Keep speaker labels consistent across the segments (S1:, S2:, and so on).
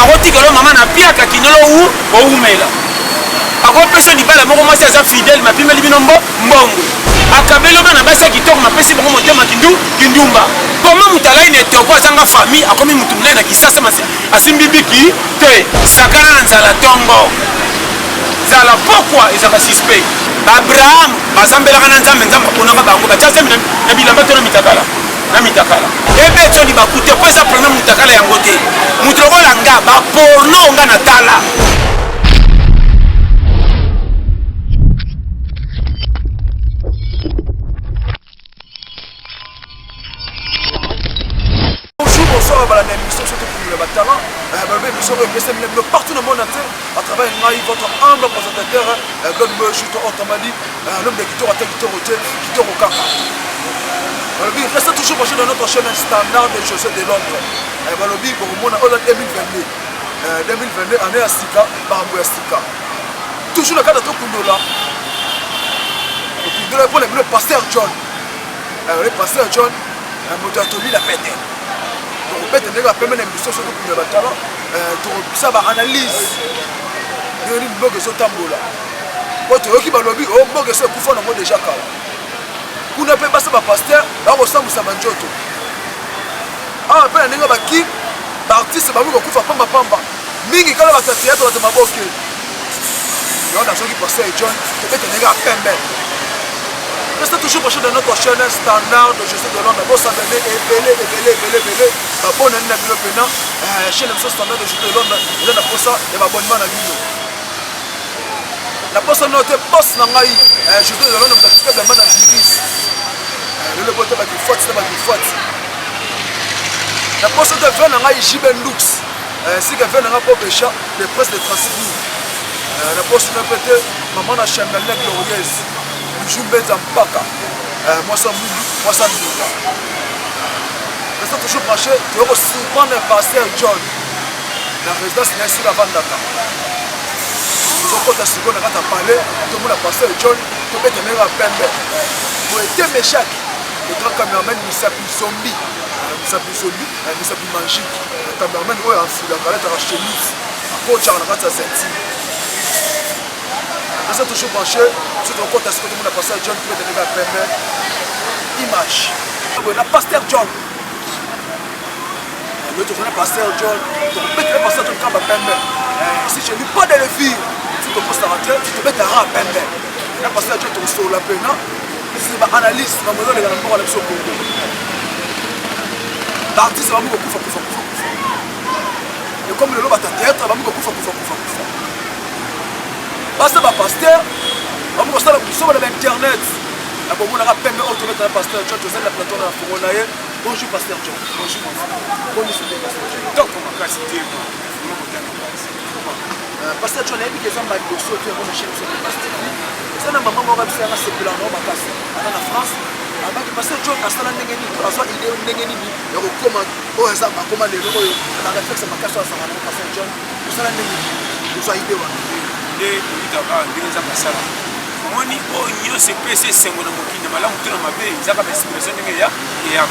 S1: akotikalo mama na piaka kinolo ou oumela akopesa libala moko mwasi aza fidèle mapimeli bino mbongo akabelo bana basi kitoko mapesi bango motema kindumba koma mutalai ne toko azanga famille akomi mutu munene na kisasa asimbi biki te sakana na nzala tongo zala pourquoi ezaka suspect Abraham bazambelaka na nzambe aponaka bango batia nzambe na bilamba to na mitakala ebe toni bakute po eza problème mutakala yango te mutu lokola nga baporno nga na tala
S2: partout dans le monde entier, à travers votre humble présentateur, l'homme Juto Otamali, l'homme de Kitoro Kaka. Restez toujours branché dans notre chaîne standard de José de Londres. Balobi, pour le monde, 2022. 2022, année à Sika, Barambo à Sika. Toujours le cas de Tokundola. Pour le pasteur John. Le pasteur John, Motoatomi l'a pété. Donc, peut-être que la première émission sur le talent, ça va analyse. Il y a une blog sur Tambola. Quand tu as un lobby, on blog sur Koufan, on a déjà calé. Pour ne pas passer par pasteur, là on sent que ça va joto. Ah, après, on a qui l'artiste va vous Koufa Pamba Pamba. Mingi quand on va théâtre, on va te maboquer. Et on a choisi pasteur John, peut-être un gars pembe. Restez toujours proche de notre chaîne standard de José de Londres. Vous s'abonnez et belé. Bonne année à Bilo Pena. Chaîne standard de José de Londres. Vous avez ça et abonnement à Bilo. La poste note poste Nangaï. José de Londres, vous avez fait de madame Vivis. Le botte va qu'il faut, c'est pas qu'il faut. La poste de Ven Nangaï Jiben Lux. Si que Ven Nangaï Popécha, les presses de Transibou. La poste de Pété, maman a Chamberlain glorieuse. Jumbenza Mpaka, moi ça Moula. Restez toujours branché, tu vas surprendre le pasteur John. La résidence n'est sur la Vandaka. Nous avons compté à ce qu'on a parlé, tout le monde a pasteur John, tout le monde est à Pembe. Pour aider mes chèques, le grand caméraman nous s'appelle Zombie, nous s'appelle Magique. Le caméraman est en fou, la galette à la chemise, à Coach à la race à Senti. Restez toujours branché, tout le monde a ce que tout le monde a passé à John pour être à Pembe. Image. La pasteur John. Le tour de pasteur John. Le pasteur John quand Pembe. Si je ne lis pas de levier, tu te poses à rentrer, tu te mets à Pembe. La pasteur John te sur la peine. C'est une analyse, la modèle de la mort à l'Epso Congo. L'artiste va me couper. Et comme le lobe à ta tête, va me couper. Parce que le pasteur, on va sur l'internet. La bonne on a permis de pasteur John Joseph la plateau de la Foronaye. Bonjour pasteur John. Bonjour mon frère. Bonjour pasteur John. Donc on va citer pasteur John a dit que les gens m'ont dit que les chaîne sur le pasteur. C'est la maman m'a dit que c'est plan non ma casse. En France, avant que pasteur John a sala ndengeni, a soit idée ndengeni ni. Et on commande au hasard à commander le la réflexe ma casse ça va pasteur John. Sala ndengeni. Vous soit idée wa. Et d'abord ndenge za pasala. Moni onyo se pese sengo na mokinde malamu tuna mabe zaka ba expression ndenge ya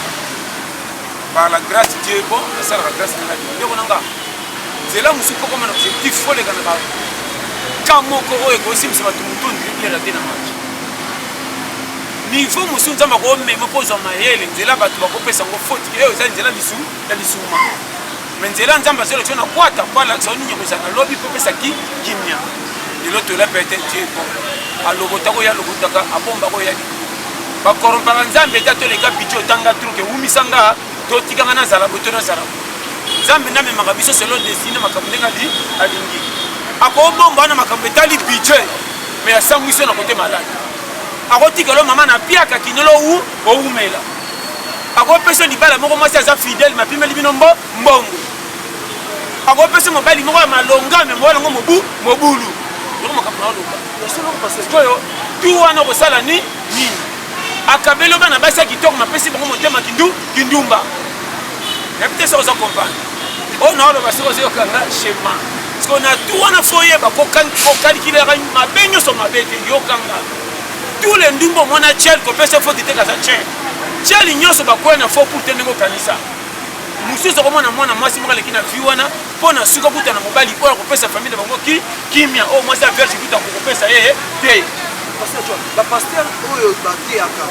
S2: par la grâce de Dieu bon ça la grâce de Dieu ndeko nanga zela musuko comme un objectif fole kana ba kamo ko ego simse ba tumutundi libera tena match niveau musu nzamba ko meme pozo mayele nzela ba tuba ko pesa ngo faute eo za nzela lisuma mais nzela nzamba zelo tona kwata kwa la zoni nyemo za na lobby ko pesa kimia l'autre là peut-être Dieu bon alobotako ya lobotaka abomba ko ya ba korompanga nzambe tato les gars bicho tanga truc umisanga to tikanga na zala boto na zala nzambe na me makabiso selon destiné makambo ndenga di alingi ako bomba na makambo tali budget mais ya sanguiso na côté malade ako tikalo mama na piaka kinolo ou oumela ako pesa libala moko mwasi aza fidèle mapimeli bino mbongo ako pesa mobali moko ya malonga me mobali ngo mobulu tout wana kosala nini akabelo bana basi kitoko mapesi bango motema kindumba yapite ça oza comprendre on a le basi oza yokanga schéma parce qu'on a tout wana foye ba ko calculer mabenyo so mabete yokanga tous les ndumbo mona chel ko pesa faut dite kaza chel nyoso ba ko na fo pour tenir kanisa
S1: mususu komona mwana mwasi moko aleki na vie wana mpona suka kuta na mobali oyo akopesa famille na bango kimia oyo mwasi ya vierge kuta kokopesa ye te
S2: bapaster oyo bateyaka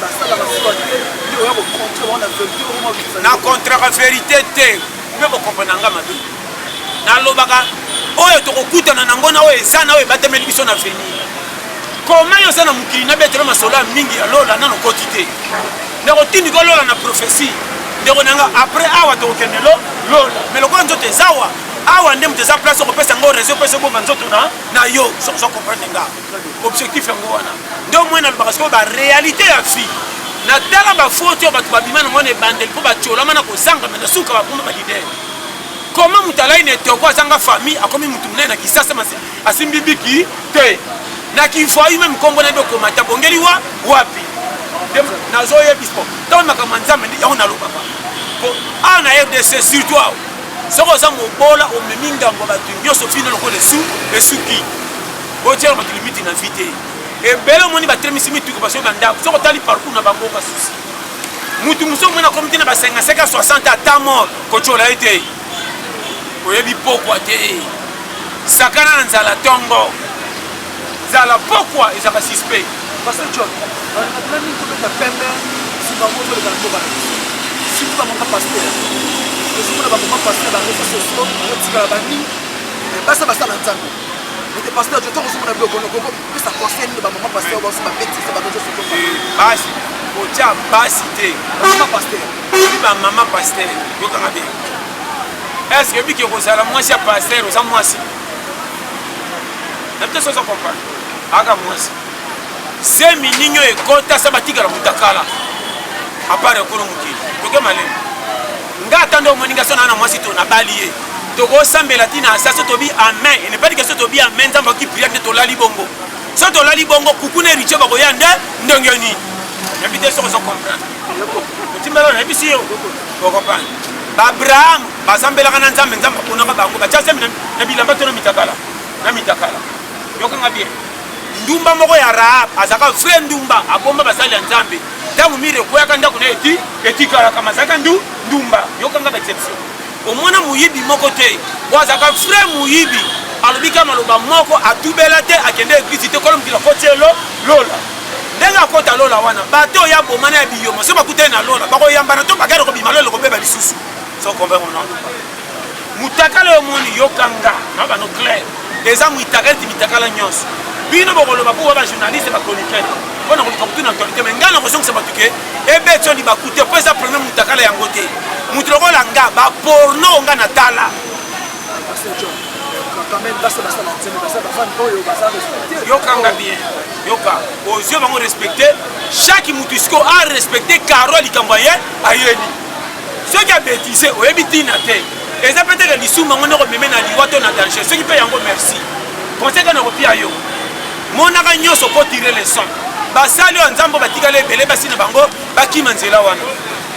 S2: basala basuka te nde oya kocontre wana verité
S1: na contraka vérité te mpe bokomprena nga mabe nalobaka oyo tokokutana nango na oyo eza na oyo ebatemeli biso na venir koma yo oza na mokili nabetelo masolo ya mingi ya lola nano koti te ndeko tindika lola na prophétie ndeko nanga après awa tokokende lola mais lokola nzoto ezawa awa nde moto eza place okopesa yango réseau opesa obomba nzoto na yo soki oza comprendre nga objectif yango wana nde omoi nalobaka sikoyo baréalité ya vie natala bafaute oyo bato babima na mwana ebandeli mpo batiolama na kozanga me na suka babomba balidere koma moto alai na etoko azanga famille akomi motu monene na kisasa asimbi biki te na kifoyi meme nkombo na bokoma ta bongeli wapi nazoyebisa po ntango makambo nzambe yango nalobaka po awa na rdc surtout awa soki oza mobola omemi ngambo bato nyonso fino lokola esuki otiela bato limiti na vi te ebele omoni batelemisi mituku basoki bandako soki otali parcours na bango basusi mutu mosusu omoni akomi te na ba55 à 60 ata mort kotiola ye te oyebi pokwa te sakana na nzala ntongo nzala pokwa ezaka suspect
S2: Pasteur John, nani kobeta pembe sibango toleka na mboka surtout bamama pasteur ezomona bamama pasteur bareseau sociaux bazotikala bani basala nzambe ete pasteur John ntango ozomona biloko pesa conseil nini bamama pasteur baoso babetise bareseau sociaux
S1: basi otia basi te
S2: bamama pasteur
S1: obi bamama pasteur yokanga bien est ce que biki kozala mwasi ya pasteur oza mwasi na te soza comprendre aka mwasi se mininyo ekota sa batikala mutakala apare kono mukili toke malema nga atando moninga sona na mwasi to na bali ye toko sambela tina asaso tobi amen et ne pas dire que tobi amen nzamba ki prière de tolali bongo so tolali bongo kukuna riche bako yande ndongeni nabite so so comprendre timbalo na bisi yo ko comprendre Abraham basambela kana nzambe nzamba kuna bango ba tsa na bilamba to na mitakala yokanga bien ndumba moko ya Rahab azaka frère ndumba abomba basali ya nzambe tangu mire koyaka ndako na etikala kama zaka ndumba yokanga ba exception omona muyibi moko te wazaka frère muyibi alobika maloba moko atubela te akende église te kolom kila kotelo lola ndenga kota lola wana bato ya bomana ya biyomo so bakute na lola bako yamba na to bagare ko bimalo ko beba lisusu so kombe on mutakala omoni yokanga na bano clair eza mutakala mitakala nyonso bino bokoloba po ba journaliste ba chroniqueur bona ko kaptuna actualité mais ngana ko songsa batuke ebeto ni bakute po eza premier mutakala yango te mutu lokola nga ba porno nga na tala yokanga bien yoka aux yeux bango respecter chaque mutu sko a respecter Carole Likambaye ayeni ceux qui a bêtisé oyebi tina te eza peut-être lisuma ngo ko meme na liwato na danger ceux qui paye yango merci conseil kana ko pia yo monaka nyonso po tirer les sons basali oyo nzambe batikala ebele basi na bango bakima nzela wana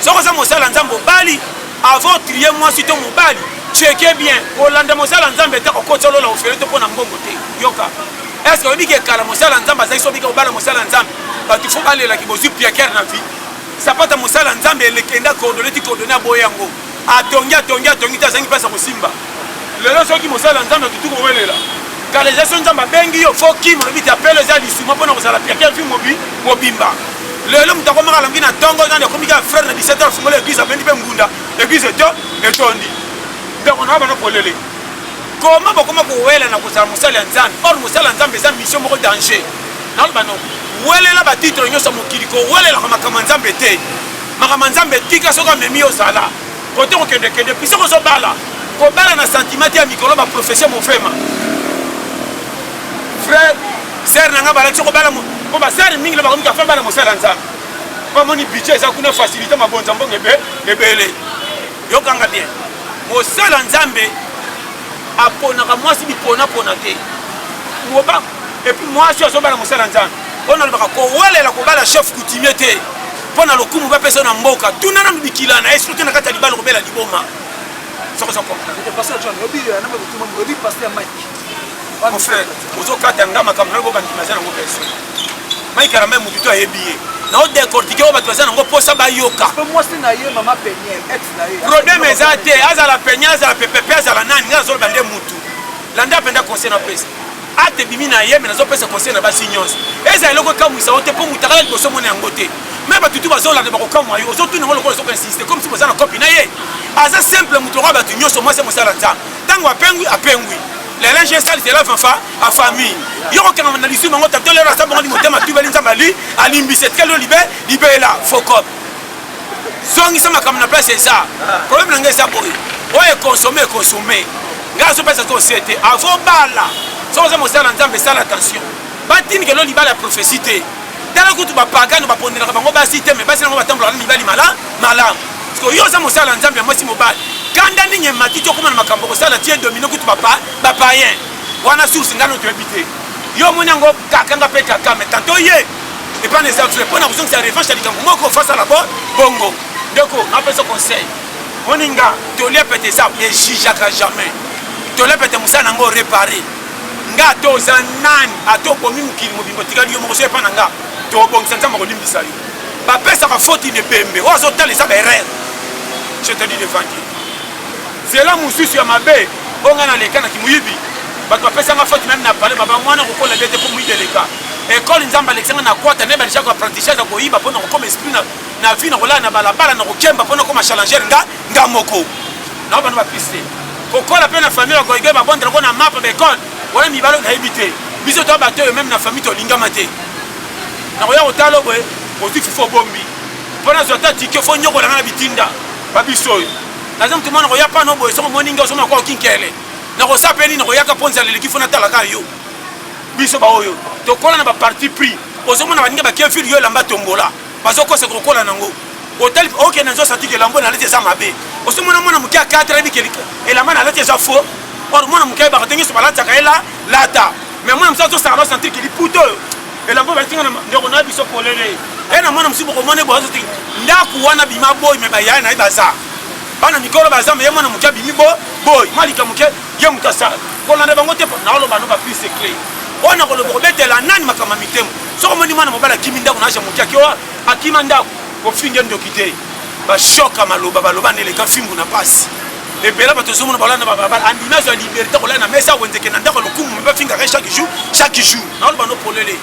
S1: soko za mosala nzambe obali avant trier mwasi to mobali cheke bien kolanda mosala nzambe te kokotsa lola ofele te mpo na mbongo te yoka est-ce que oyebi ke kala mosala nzambe azali so bika obala mosala nzambe bato fo balelaki bozwi piakere na vie sapata mosala nzambe elekenda coordonné ti coordonné aboye yango atongi te azangi mpasa kosimba lelo soki mosala nzambe tutu kowelela kanalisation nzambe abengi yo fo kima lobi te apele eza lisuma mpona kozala piakere vi mobimba lelo moto akomaka alangi na ntongo nani akomika frère na 17 heures fungola église abendi mpe ngunda église etondi ndeko na bana polele koma bokoma kowela na kozala mosala ya nzambe or mosala ya nzambe eza mission moko danger naloba no welela batitre nyonso mokili kowelelaka makambo ya nzambe te makambo ya nzambe tika soki amemi ozala kote kokendekende puis soki ozobala kobala na sentiment te ya mikolo baprofesie mofema frère sere na nga balakisi kobala mpo basere mingi le bakomika fa bala mosala ya nzambe mpo amoni budget eza kuna facilité mabonza mbongo ebele yokanga bien mosala ya nzambe aponaka mwasi biponapona te epuis mwasi azobala mosala ya nzambe mpona lobaka kowelela kobala chef coutumier te mpona lokumu bapesa na mboka tuna na bikila na ye surtout na kati ya libala kobela liboma sokoso mon frère ozokata nga makambo na bobandimasa yango personne maikala mpe motu to ayebi ye na décortiquer o bato baza nango posa bayoka problème eza te azala peigné azala pepepe azala nani nga azoloba nde mutu landa apenda conseil na pesa ate bimi na ye me nazopesa conseil na basi nyonso eza eloko ekamwisa yo te mpo mutu akala liboso mona yango te me batutu bazolanda bakokamwa yo ozotuna yango lokola soka insiste comme si boza na kopi na ye aza simple mutu lokola bato nyonso mwasi mosala nzambe ntango apengwi lelo nje esalisela fafa a famille yo kokanga na lisu bango tato lelo asa bango limotema tubeli nzambe ali alimbisa tikali yo libela fokop zongisa makambo na place eza problème na ngai eza boye oyo ekonsome ngai azopesa conseil te avobala soki oza mosala nzambe esala attention batindike lo libala ya prophétie te tala kutu bapagano bapondelaka bango basi te me basi nango batambolaka na mibali malamu parce que yo oza mosala nzambe ya mwasi mobali kanda ndenge emati ti okóma na makambo kosala tie domine kutu bapayen wana source ngano toyebi te yo moni yango kakanga mpe kaka me tanto ye epa na eza vrai mpo na kozongisa revanche ya likambo moko ofasala bongo ndeko napesa conseil moninga tolia pete eza ejugeaka jamais tolia pete mosala nango réparé nga toza nani ata obomi mokili mobimbo tikali yo moko so epa na nga tobongisa nzambe akolimbisa yo bapesaka faute ne pembe oyo azotala eza baerreur je te dis devant Dieu zela mosusu ya mabe oyo ngai nalekanaki moyibi bato bapesanga faute meme na pale baba mwana kokola bete mpo moyibi eleka ekole nzambe alekisanga na kwata nde balishaka apprentissage ya koyiba mpo na kokoma esprit na vie na kolala na balabala na kokemba mpo na koma challenger nga moko nao bano bapiste kokola mpe na famille bakoyige babondela ngo na mapa baekole wana mibalo nayebi te biso to bato oyo meme na famille tolingama te nakoya kotala boye ozwi fufu obombi mpo nazwa ta tike fo nyokolanga na bitinda babiso oyo naza motu mwana koya pano boye soko moninga osoma kwa okinkele nakosapeli nakoyaka mpo nzala eleki fo natalaka yo biso baoyo tokola na baparti pris ozomona baninga bakie fili yo elamba tombola bazokosa kokola nango otali okende nzosatiki elambo naleti eza mabe osomona mwana moke ya 4 ayebiki elamba naleti eza faux or mwana moke ayebaka te nyonso balataka ela lata mais mwana mosu azosaka basantiki liputa oyo elambo balitinga na ndeko na biso polele ye na mwana mosu bokomona ebo azotiki ndaku wana bima boyi me bayaya na ye baza bana mikolo bazamba ye mwana moke abimi boyi malika moke ye moto asala kolanda bango te naoloba no bapli secret wana koloba kobetela nani makambo ya mitemo soko omoni mwana mobali akimi ndako na asha moke akima ndako kofinge ndoki te bashoka maloba baloba neleka fimbu na pasi ebela bato ozomona balanda babalabala andimi azwa liberté kolala na mesa wenzeke na ndako lokumu me bafingaka chaque jour naoloba no polele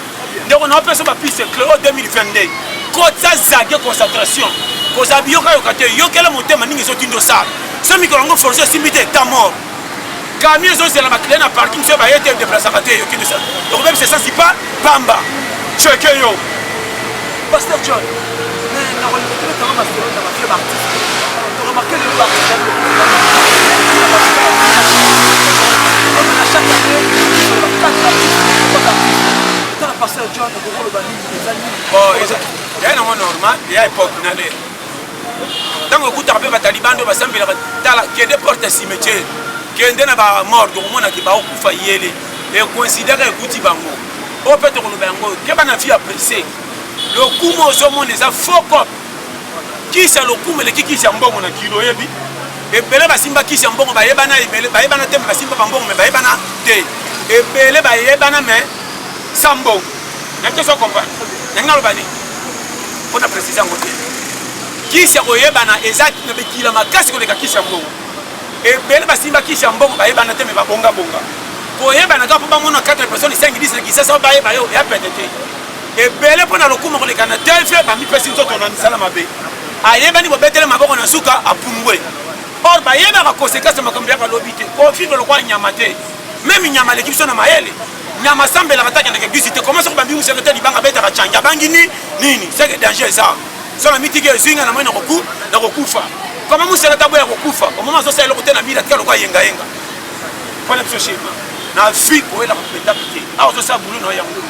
S1: ndeko naopesa bapli secret o 2022 kota zage concentration kozala biyoka yoka te yokela motema ndenge ezotindi osala so mikolo yango force esimbi te ta mort kami ezozela bakile na parking so baye te deplasaka te yokindi osala donc même c'est ça si pas pamba cheke yo
S2: Pasteur John na remettre dans ma série dans ma fière artiste tu remarquez le bar chaque année sur la 4 artistes dans la Pasteur John pour le bani les amis
S1: oh ya na normal ya époque na le tango kuta pe ba taliban do basambela tala kende porte cimetière kende na ba mort do mona ki ba okufa yele et considérer ekuti bango o peut ko lo bango ke bana fi apprécier le kumo ozomona eza foko kisa lokumu eleki kisa mbongo na kilo yebi ebele basimba kisa mbongo bayebana ebele bayebana te basimba bambongo me bayebana te ebele bayebana me sambongo na keso comprendre nanga lobani on a précisé ngo te kisa koyebana exact na bekila makasi koleka kisa mbongo ebele basimba kisa mbongo bayebana te me babonga bonga koyebana ka po bamona 4 personnes 5 10 kisa so bayeba yo ya petete ebele mpona lokumu koleka na tefe bamipesi nzoto na misala mabe ayebani bobetele maboko na suka apumbwe or bayebaka conséquence makambo yaka lobi te kofinga lokwa nyama te meme nyama leki biso na mayele nyama sambelaka takendeke gisi te koma soko bambi musekete libanga betaka canja bangi nini seke danger eza so na mitiki ezinga na moi na kokufa koma musekete boya kokufa omoma azosala eloko te na mila tika lokwa yengayenga mpona biso shema na vi koyela kopeta pite awa ozosala bulu na yango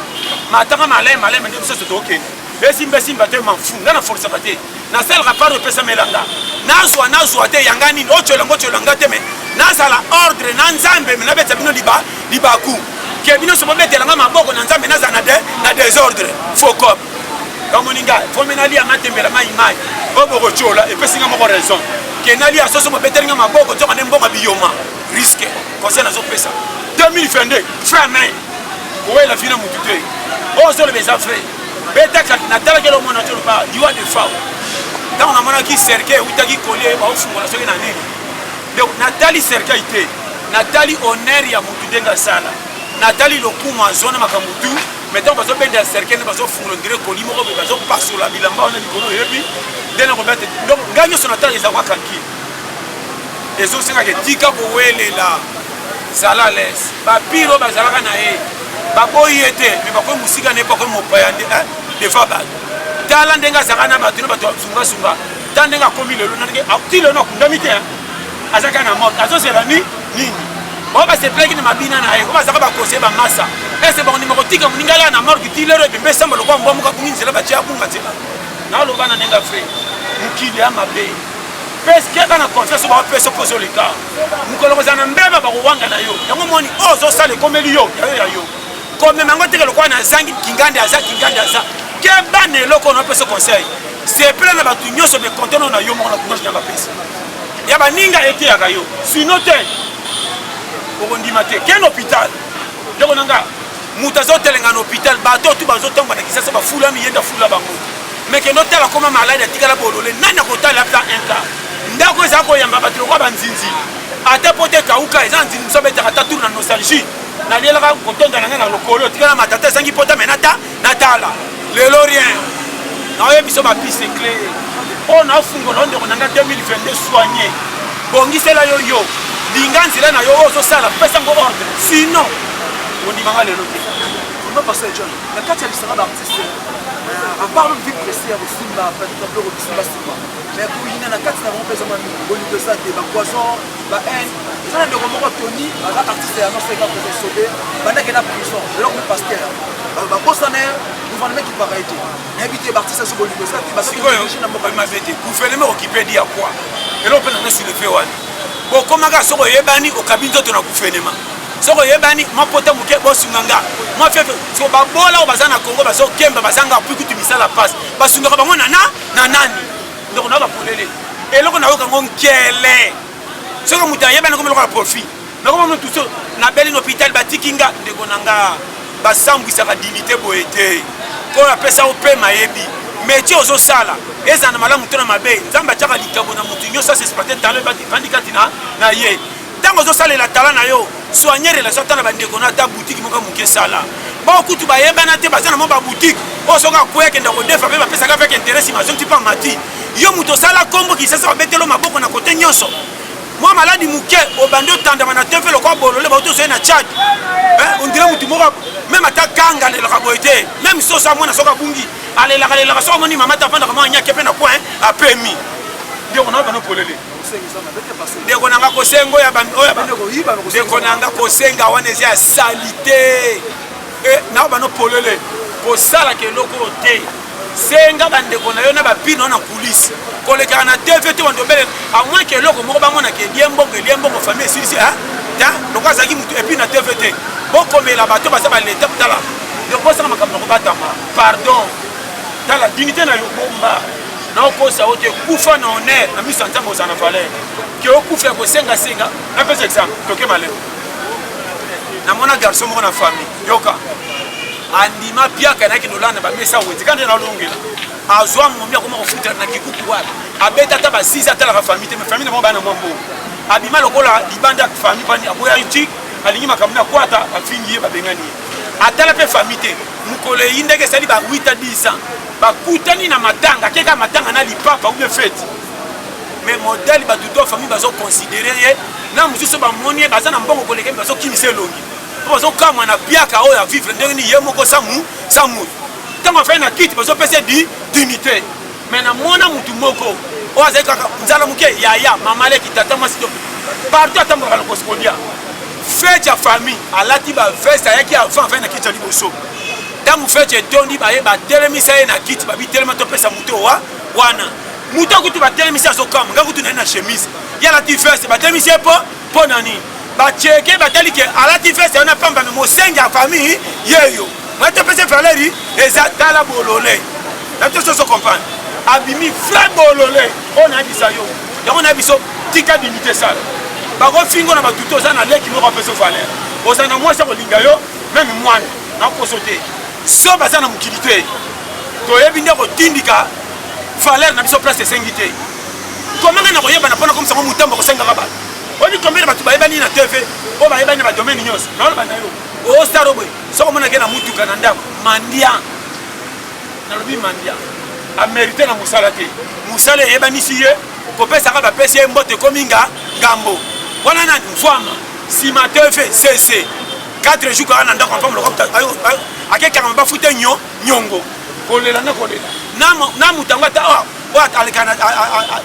S1: matanga malema nde biso tokende esimba te mafu nga na forcaka te nasalaka part opesa melanga nazwa te yanga nini otyolango te me nazala ordre na nzambe me nabeta bino libaku ke bino so bobetelanga maboko na nzambe nazala na désordre fokop kamoninga fomi nalia matembela mai obokotyola epesinga moko raison ke nalia soso bobetelinga maboko tyoka nde mbonga biyoma risque conseil nazopesa 2022 fin mai kowela fina mutu te ozoloba eza vrai betaka natalaki eloko mona toloba liwa de fao ntango namonaki cercueil eutaki kolie baofungola soki na nini donc natali cercueil te natali honneur ya motu ndenge asala natali lokumu azona makambo tu mais ntango bazobendela cercueil nde bazofungola ndire koli moko boye bazopasola bilamba wana likolo oyebi nde nakoba te donc ngai nyonso natali ezalaka tranquille ezosengaka etika kowelela zala lese bapire oyo bazalaka na ye baboyi ye te me bakoyi mosika na ye bakoyi mopaya defa bato tala ndenge azalaka na bato ne bato basungasunga ta ndenge akomi lelo ti lelo akundami te azalaka na mort azozela nini bao baseplaki na mabina na ye o bazalaka bakose bamasa ese bakondima kotika moningala na mort ti lelo ebembe esamba lokwa mbwa moka kungi nzela batia bunga nzela naoloba na ndenge afre mokili ya mabe keka na confiance oyo bapesa posa oleka mokolo kozala na mbeba bakowanga na yo yango moni oyo ozosala ekomeli yo yayo ya yo komema yango teke lokwa na zangi kingande aza ke bana eloko ono apesa conseil sepela na bato nyonso bekontono na yo moko na courage na bapesa ya baninga eteyaka yo sino te okondima te ke na hôpital ndeko nanga moto azotelenga na hôpital bato tu bazotonga na kisasa bafulami yenda fula bango mais kendo tala koma malade atikala bolole nani akotala ata un cas ndako eza koyamba bato lokwa banzinzi ata po te kauka eza nzinzi moso abetaka ata tour na nostalgie nalielaka kotonda na ngai na lokolo tikala matata esangi pota me natala lelo rien naoye biso bapiste clé oyo nafungola ondeko nanga 2022 soigne bongisela yo linga nzela na yo oyo ozosala pesango ordre sino ondimanga lelo te
S2: Pasteur John, la carte est l'histoire d'artiste. À part le vie précis, à Simba, peut-être un peu au Simba, mais pour y a la carte, c'est vraiment besoin de ça, des poisons, la haine. Ça, le moment Tony, l'artiste, à notre égard, pour se sauver, pendant qu'il y a la prison, l'homme pasteur, le gouvernement qui paraît été. Invité l'artiste à ce moment de ça, parce que
S1: gouvernement occupé d'y a quoi? Et là, on peut nous soulever. Bon, comment ça, on est banni au cabinet de notre gouvernement. Soko yebani mapota muke bosunganga moi fait so babola bazana Congo baso kemba bazanga puku tumisala passe basungaka bango na nani ndoko na bapolele eloko na yoka ngonkele soko muta yebani comme le profit na comme nous tous na beli hôpital batikinga ndeko nanga basambwisa ka dignité boete ko na pesa ope mayebi métier ozo sala eza na malamu tona mabe nzamba chaka likambo na mutu nyo ça c'est peut-être dans le bandikati na ye tango zo sala la talana yo soigner relation tana bandeko na ta boutique moka muke sala ba kutu ba yebana te bazana mo ba boutique o soka kweke ndako defa pe ba pesa ka avec intérêt ma zone tipa mati yo muto sala kombo ki sasa betelo maboko na kote nyonso moi maladi muke o bando tanda mana tefe lo kwa bolole ba to so na chat on dirait mutu moka même ata kanga le ka boite même so sa mona soka bungi ale la so moni mama ta panda kama nya kepe na point a pemi ndio on a bano polele ndeko nanga kosengo ya ndeko nanga kosenga wana eza ya salite na bano polele kosala keloko te senga bandeko na yo na bapino na kulisi kolekaka na tv te wandobele a moins que eloko moko bamona ke liembongo famille esilisi loko azalaki mutu epuis na tv te bokomela bato baza baleta tala ndeko bosala makambo na kobatama pardon tala dignité na yo bomba naokosa ote kufa na honneur na miso nzambe ozana valeur ke okufa kosenga na pesa exemple toke maleo namona garçon moko na famille yoka andima piaka na kinolanda ba mesa wenzi kande na longela azwa momi akoma kofuta na kikuku wala abeta ata ba 6 ata la famille te mais famille mo bana mwambo abima lokola libanda famille pani aboya itik alingi makamuna kwata afingi ye babengani atala pe famille te mukole indeke sali ba 8 à 10 ans bakutani na matanga keka matanga na lipapa ou bien fête mais modèle batuto famille bazo considérer na mususu ba moni baza na mbongo koleke bazo kimisa longi bazo kama na piaka oya vivre ndenge ni ye moko samu tango fa na kit bazo pesa dignité mais na mona mutu moko o azeka nzala muke yaya mama le kitata masito partout atambo ka koskolia fête ya famille alati ba veste ayaki avant fa na kit liboso tangu fete tondi baye ba telemisa ye na kiti babi telema to pesa muto wana muto kutu ba telemisa zo kam nga kutu na chemise ya la tifesse ba telemisa po nani ba cheke ba talike ala tifesse na pamba me mosenga famille yeyo moi to pesa valeri ezata la bolole na to so comprendre abimi frère bolole on a dit ça yo ya on a biso tika dignité ça ba ko fingo na ba tuto za na leki mo ko pesa valer ozana moi ça ko linga yo même moi na ko sauter so baza na mukilité toyebi nde kotindika valeur na biso place esengi te komanga na koyebana mpona komisa ngo mutambo kosengaka bato oni combien de bato bayebani na tv oyo bayebani na badomaine nyonso naoloba na yo ostar oboye soko omonake na mutuka na ndako mandia nalobi mandia amérite na mosala te mosala eyebanisi ye kopesaka bapesi ye mbote ekomi ngambo wana nani mfwama nsima tv cc 4 jours kaka na ndako akekaka bafute nyongo kolela na kolela na mutango ata alekaka na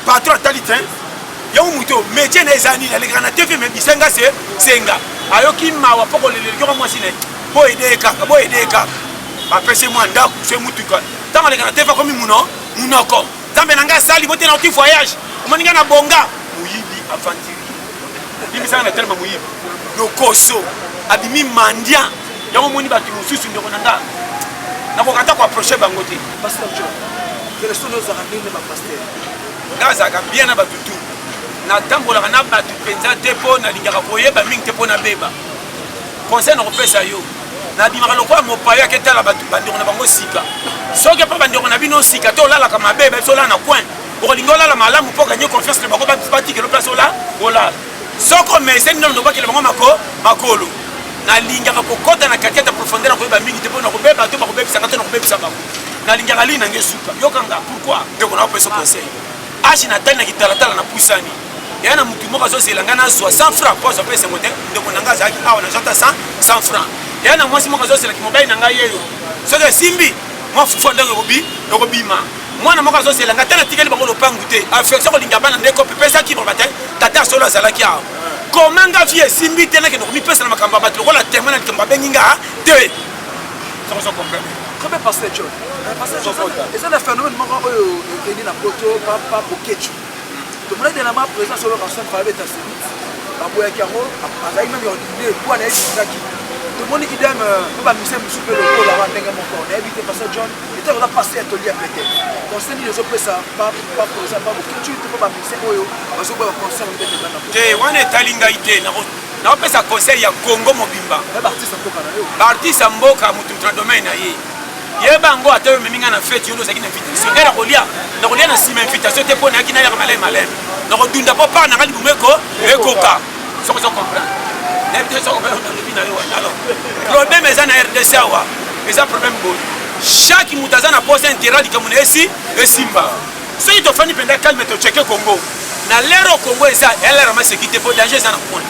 S1: patron atali te yango mutu métier na eza nini alekaka na tv me bisenga senga ayoki mawa mpo koleleli kyoka mwasi ne boyede kaka bapesi mwa ndako se mutuka ntango alekaka na tv akomi munoko nzambe na ngai asali bote na oti voyage omoni ngai na bonga moyibi avantiri limisaka na telema moyibi lokoso abimi mandia yango moni bato mosusu ndeko na nga nakokata koaproche bango te nga azalaka bien na bato tu natambolaka na bato mpenza te mpo nalingaka koyeba mingi te mpo nabeba conseil nakopesa yo nabimaka lokola mopayo aketala bato bandeko na bango sika soki mpo bandeko na bino sika te olalaka mabeba biso olala na coin okolingi olala malamu mpo ganye confiance na bango batikelo place olala soko meseni ndono nobakela bango makolo nalingaka kokota na kati ya profondeur koyeba mingi te mpona kobeba to bakobebisaka to na kobebisa bango nalingaka lii nange suka yokanga pourquoi ndeko na opesa conseil ashi natali na kitalatala na pusani eya na mutu moko azozela ngai nazwa 100 francs mpo azwa pesa ngo te ndeko na ngai azalaki awa nazwa ta 100 francs eya na mwasi moko azozelaki mobali na ngai yeyo soki esimbi mwa fufu ndenge ekobima mwana moko azozela ngai te natikeli bango lopangu te affection kolinga bana ndeko pepesaki bango bate tata solo azalaki awa komanga vie esimbi te nakende komipesa na makambo ya bato lokola témoin na likambo abengi nga te sokoso comprendre
S2: très bien pasteur John eza na phénomène moko oyo ekeni na poto pa bokechu tomona denama présence oyo rason fala beta semite baboyaki yango azalaki meme ordinaire po anayebisaki tomoni idem po bamise mosu mpe lokola wa ndenge moko nayebi te pasteur John etako na passe atolia peut-être conseil nini ezopesa pa présence pa bokechu te po bamise oyo bazoboya baconseil mbetengana
S1: te wana etali ngai te naopesa conseil ya Congo mobimba baartiste ya mboka mutu na domaine na ye yeba yango ata oyo meminga na fete yo ozalaki na invitation e nakolia na nsima invitation te mpo nayaki nayaka maleme nakodunda mpo par nanga libumu ekoka soko ozo comprendre nayebi te soko nalobi na yo alors problème eza na RDC awa eza problème boye chaque moto aza na poste intérêt likambo na esimba soki tofandi mpenza calme tocheke Congo na lero Congo eza elera masécurité mpo danger eza na kuna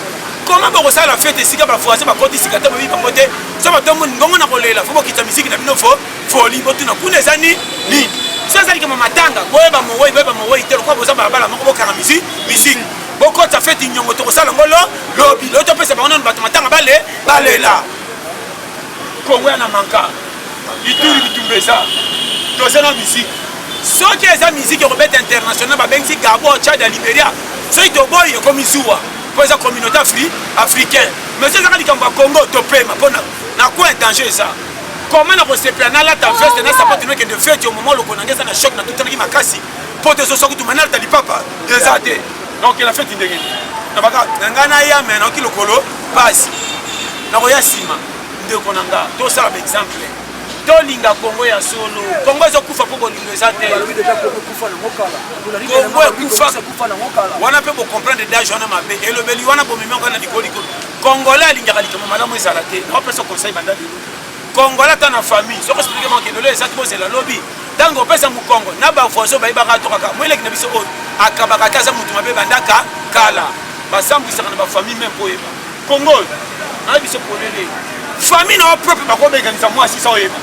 S1: comment bokosala fete esika bavoisin bakoti sika te boyebi bango te so batomoni ngongo na kolela fo bokita misiki na bino foli botuna kuna eza nini so eza likama matanga boyeba mowei te lokola boza balabala moko bokanga misiki bokota fete nyongo tokosala ngo lobi loyo topesa bango nano bato matanga balela Kongo ya na manka Ituri bitumba eza toza na misiki soki eza misiki ekobeta international babengisi Gabon Tchad ya Libéria soki toboyi ekomi zuwa pour la communauté africaine. Mais c'est ça que les Congo te paient, na quoi est danger ça? Comment on se plaint là ta veste na sapatu que de fait au moment où on a un choc na tout temps qui m'a cassé. Pour te sortir tout maintenant tali papa désaté. Donc il a fait une dégaine. Na baka ngana ya mais na ki lokolo passe. Na roya sima nde konanga to ça exemple. To linga Congo ya solo. Congo zo kufa pour bolingo ezate. Wana pe bo comprendre d'âge wana mabe et le beli wana bo memi ngana likoli Congolais alingaka likama malamu ezala te na pesa conseil banda de Congolais ta na famille so expliquer moi que le ezati bo c'est la lobby tango pesa mu Congo na ba voisin ba ibaka to kaka moi leki na biso o akabaka kaza mutu mabe bandaka kala basambisa na ba famille même po yeba Congo na biso polele famille na propre ba ko bekanisa moi 600 oyeba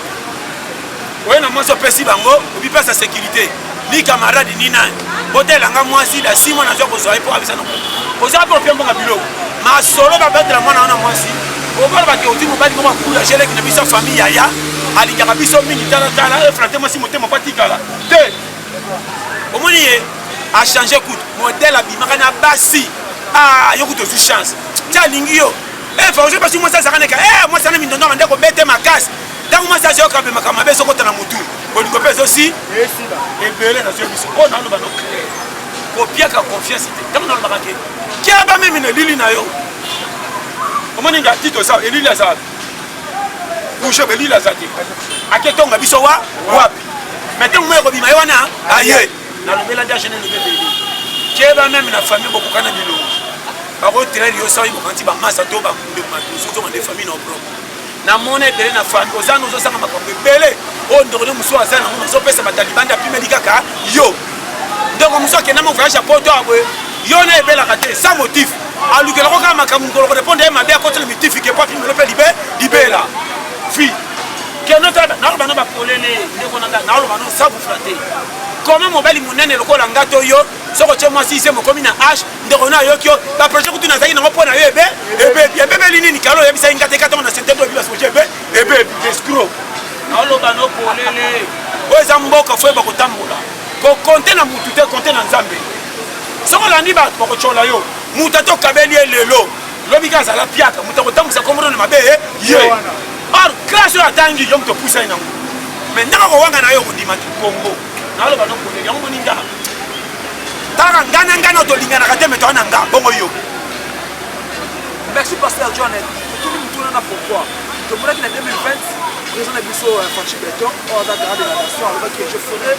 S1: oye na mwaso pesi bango obi pesa sécurité ni camarade ni nani botelanga mwasi da 6 mois na zo kozwa po abisa no kozwa po pia mbonga biloko ma solo ba betra mwana wana mwasi okola ba ke oti mobali ko bakula jele ki na biso famille yaya alingaka biso mingi tala e frate mwasi motema patikala te omoni ye a changer coup modèle abimaka na basi yoku to chance tia lingi yo fa ozo basi mwasi azaka neka mwasi ana mindondo mande ko bete makasi tango mwasi azoka be makama beso kota na mutu bolingo peso si ebele na zo biso ona no bano kopiaka confiance te tango na bakake kia ba memi na lili na yo omoni nga tito sa elili azali bouche belili azali aketonga biso wapi maintenant moi ko bima wana aye na lobela dia jeune le bébé keba même na famille beaucoup kana bilo bako tirer yo sa yo kanti ba masa to ba de matoso to de famille no propre na mona belé na famille ozana ozosanga makambo belé o ndoro muso azana mo so pesa ba talibanda pimeli kaka yo donc muso akena mo voyage à Porto abwe yo na ebela kate sans motif alukela ko kama makambo ko répondre ma bien contre le motif que pas pimeli pe libela fi keno ta na ba polele ndeko nanga na ba no sabu flatter comment mobile munene lokola ngato yo soko che moi si c'est mo komina h ndeko na yo kyo ba projet kutu na zaki na pona yo ebe lini ni kalo yebisa ingate kata na sente do bila so chebe ebe escroc na ba no polele oza mboka fo ba kotambola ko compter na mutu te compter na nzambe soko la ni ba ko chola yo muta to kabeli lelo lobi ka sala piaka muta ko tamusa komoro na mabe ye or crash yo atangi yo mto pusa ina mais ndaka ko wanga na yo ko ndima Congo na lo ba no polele yango ninga taka ngana to lingana ka te meto na nga bongo yo.
S2: Merci Pasteur John. Tout le monde a pourquoi. Je voulais que en 2020, président de Bissau Fachi Beton, on a gardé la nation, on a dit que je ferai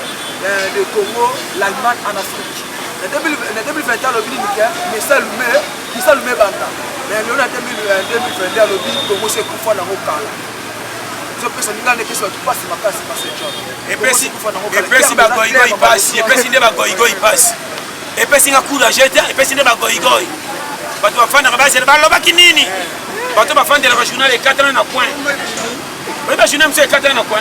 S2: le Congo, l'Allemagne en Afrique. En 2021, le Niger, mais ça le met banda. Mais en 2021, le Congo c'est pour faire la Rokala. Je pense que nous avons des questions qui passent ma casse, Pasteur John.
S1: Et puis si Bagoigo il passe, et puis si Bagoigo il passe. Et puis si coup la jeta, et puis si Bagoigo. Bato bafanda kabasi baloba kinini bato bafanda la journal et 4 ans na coin ba journal monsieur 4 ans na coin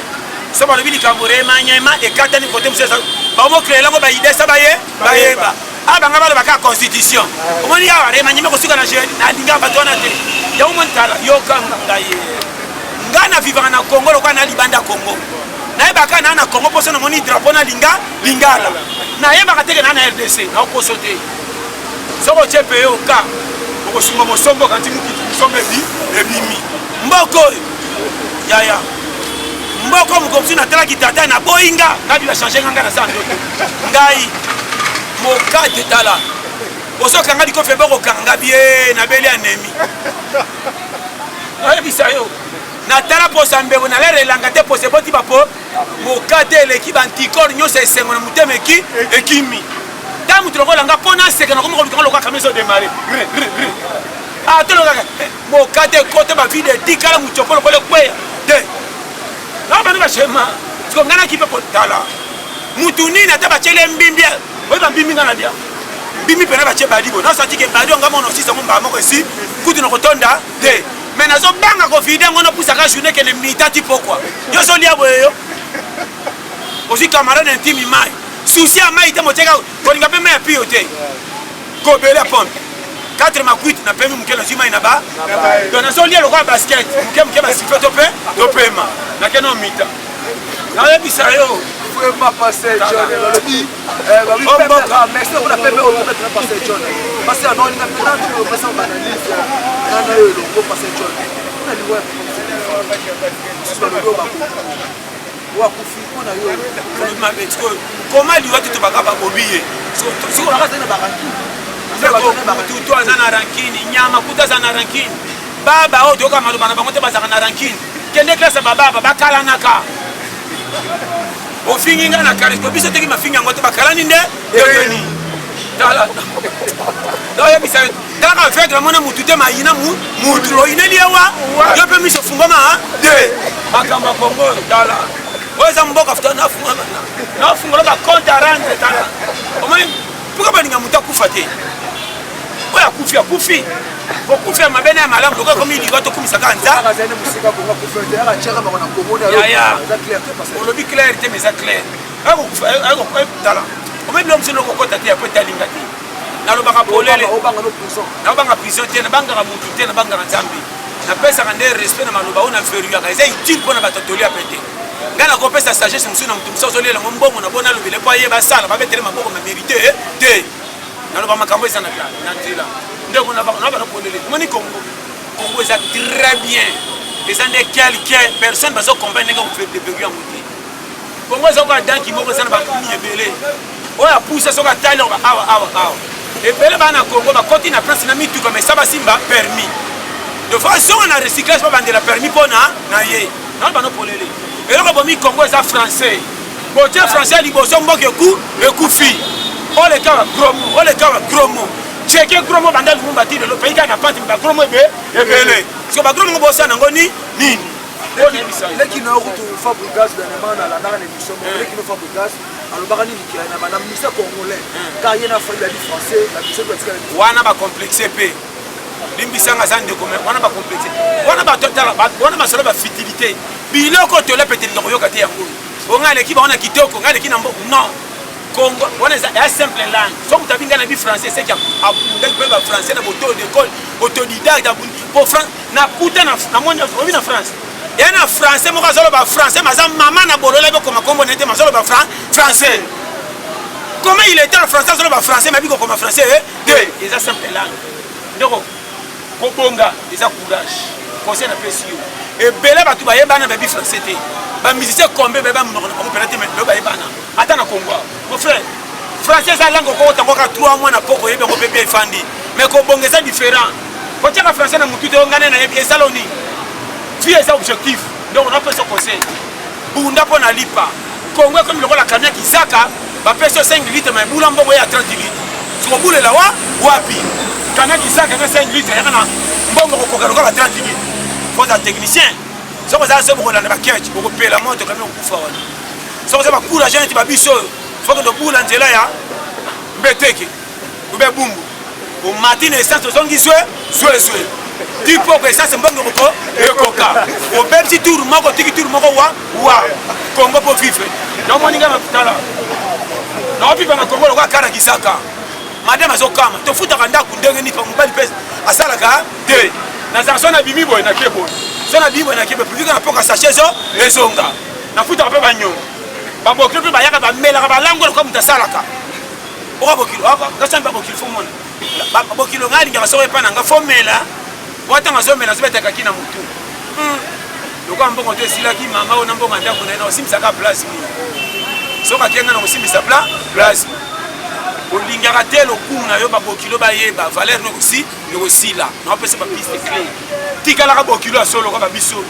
S1: so ba lobili kamore manyema et 4 ans côté monsieur ba mo créer lango ba idée ça ba yeba abanga balo baka constitution omoni ya re manyema ko suka na jeune na dinga bato na te ya mo ntala yo kanga ngaye ngana vivant na Congo lo kana libanda Congo na ebaka na Congo poso na moni drapeau na lingala na yeba kateke na RDC na ko sauter soko chepe yo ka ko sunga mosombo kanti mukiti musombe ebimi mboko ya mboko mukomsi na tala kitata na boinga kabi ba changer nganga na sando ngai mokate tala oso kanga diko febe ko kanga bien na beli anemi na bisa yo na tala posa mbebo na lere langa te pose boti bapo mokate leki bantikor nyoso esengo na mutemeki ekimi tamu tulokola nga pona seka na komoko bikolo ka kameso démarrer ah to loka mo kate kote ba vide dikala muchopolo kole kweya de na bana ba shema siko ngana kipe ko tala mutuni na taba chele mbimbi oyi ba mbimbi ngana dia mbimbi pena ba che badibo na sati ke badi nga mono sisa mo ba moko si kutu na kotonda de mais nazo banga ko vide ngono pusa ka journée que le mitati pourquoi yo so lia boyo aussi camarade intime mai souci à maïté moteka kolinga pe me piote ko bela pompe 4 makuit na pemi mukelo zima ina ba donc na zoli lo kwa basket mukelo ba sifa to pema na keno mita na yebisa yo
S2: faut pas passer John le dit ba mi pema merci pour la pema au peut être passer John parce que non il a peut-être le passant banalise na yo le ko passer John on a dit ouais c'est le go ba
S1: comment lui tu te baka ba bobiye
S2: si on reste na baranki
S1: tout azana rankini nyama kuta zana rankini baba o doka maluba na bango te bazaka na rankini kende classe baba bakala naka o finginga na kare ko biso teki mafinga ngote bakala ninde yoni dala doya bisa dala fait de mona mutute mayina mutu lo ineliwa yo pe miso fungoma de makamba Congo dala oza mboka futa na funga ba compte à rendre tala omani pourquoi ba ninga muta kufa te oya kufi okufa mabene ya malamu lokwa komi liwa to kumisa kanza
S2: azane musika bonga kufa te ala cheka ba na komona
S1: yo olobi clair te mais ça clair ako tala omani lo msino ko kota te apeta linga te na lo baka polele na banga prison te na banga mutu te na banga nzambi na pesa kande respect na maloba ona feru ya kaza utile pona batotoli apete ngana ko pesa sagesse musuna mutu musozo lela mbongo na bona lobele pa yeba sala ba betele maboko ma mérité te na lo ba makambo esa na plan na tila ndeko na ba polele moni Congo ça très bien et ça n'est quelqu'un personne va se comprendre que vous faites des bégues en montée Congo ça va dans qui moko ça na ba kuni ebele oya pousse ça ka tala awa et bele ba na Congo ba continue na place na mitu comme ça ba simba permis de façon on a recyclage pas vendre la permis pour na ye na ba no polele et là comme Congo ça français botie français liboso mboka ekufi oleka gros mot cheke gros mot banda lumumba ti lelo pays kaka pati ba gros mot ebele so ba gros mot bosa nango nini
S2: leki na route Fabregas dernièrement na la dernière émission leki no Fabregas alobaka nini ki na madame ministre congolais car il a fallu la dit français la mission pratique
S1: wana ba complexé pe limbisanga za ndeko me wana ba complexé wana ba total wana ba solo ba futilité biloko to la peut-être ko yoka te yango onga leki ba wana kitoko nga leki na non Congo wana za simple langue so mutabinga na bi français c'est qu'il y a ba français na boto d'école autodidacte pour France na kuta na monde obi na France et na français mo ka solo ba français maza maman na bolola be comme kombo nete mazolo ba français comment il était en français solo ba français ma bi comme français de eza simple langue ndoko kobonga eza courage conseil na pesio et belé batu ba yeba na ba bi français te ba musicien combien ba mo ko pelate mais ba yeba na ata na Congo mon frère français za langue ko tango ka 3 mois na poko yeba ko bébé fandi mais ko bongeza différent ko tia français na mutu te ngane na yebi saloni tu es objectif donc on a fait ce conseil bunda pona lipa Congo comme le la camion qui saka ba peso 5 litres mais bula mbongo ya 30 litres so bule la wapi camion qui saka na 5 litres ya na mbongo ko kokaruka ba 30 litres faut un technicien so ko za so ko la ba catch ko pela moto camion ko kufa wala so ko za ba courage nti ba biso faut que de bula nzela ya beteke ube bumbu o matine ça to zongi swe tu peux que ça c'est bon ko ekoka o petit tour moko tiki tour moko wa Congo po vivre donc moninga mapitala na opi bana Congo lokwa kara kisaka madame azokama to futa kanda kundenge ni pa mbali pesa asalaka te na zanso na bimi boy na kebo so na bimi boy na kebo plus que na poka sachet zo ezonga na futa pa banyo ba bokilo pe ba yaka ba mela ba lango ko mutasalaka o bokilo ka samba bokilo fo mona ba bokilo ngali ngaka so pa na nga fo mela wata nga so mela so betaka kina mutu lokwa mbongo te silaki mama ona mbongo ndako na osimisaka place ni so ka kenga na osimisa place olingaka te lokuna yo ba bokilo ba yeba valeur no aussi no osila na opesa ba piste clé tikala ka bokilo solo ka ba biso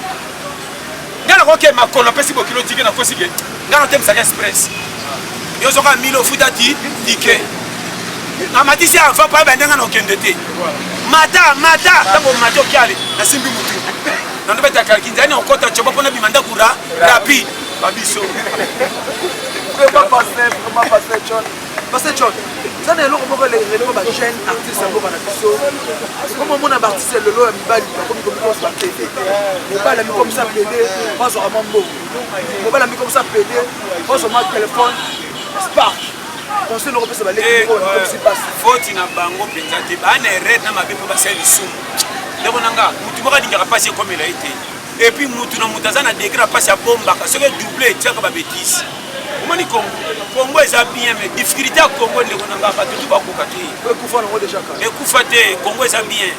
S1: ngala ko ke makolo pesi bokilo tike na kosike ngala te msaka express yo soka milo futa tike na matisi afa pa ba ndenga no kendete mata tabo mato kyale na simbi mutu na ndo beta kalkinza ni okota choba pona bimanda kura rapide babiso
S2: vraiment passer John parce que ça n'est pas pour les jeunes artistes à Bora Biso comme on a artiste le lo mibali comme ça PD mobile ami comme ça PD pas vraiment beau mobile ami comme ça PD pas seulement téléphone spark conseil le repose balé comme c'est passe
S1: faute na bango penza te bana red na mabepo ba sel sum ndeko nanga mutu moka dingaka passer comme il a été et puis mutu na mutazana degra passer bomba ka soke doubler tiaka ba bêtise moni Congo est bien mais difficulté à Congo ndeko nanga ba tout ba kokati
S2: ekufa ngo déjà ka
S1: ekufa te Congo est bien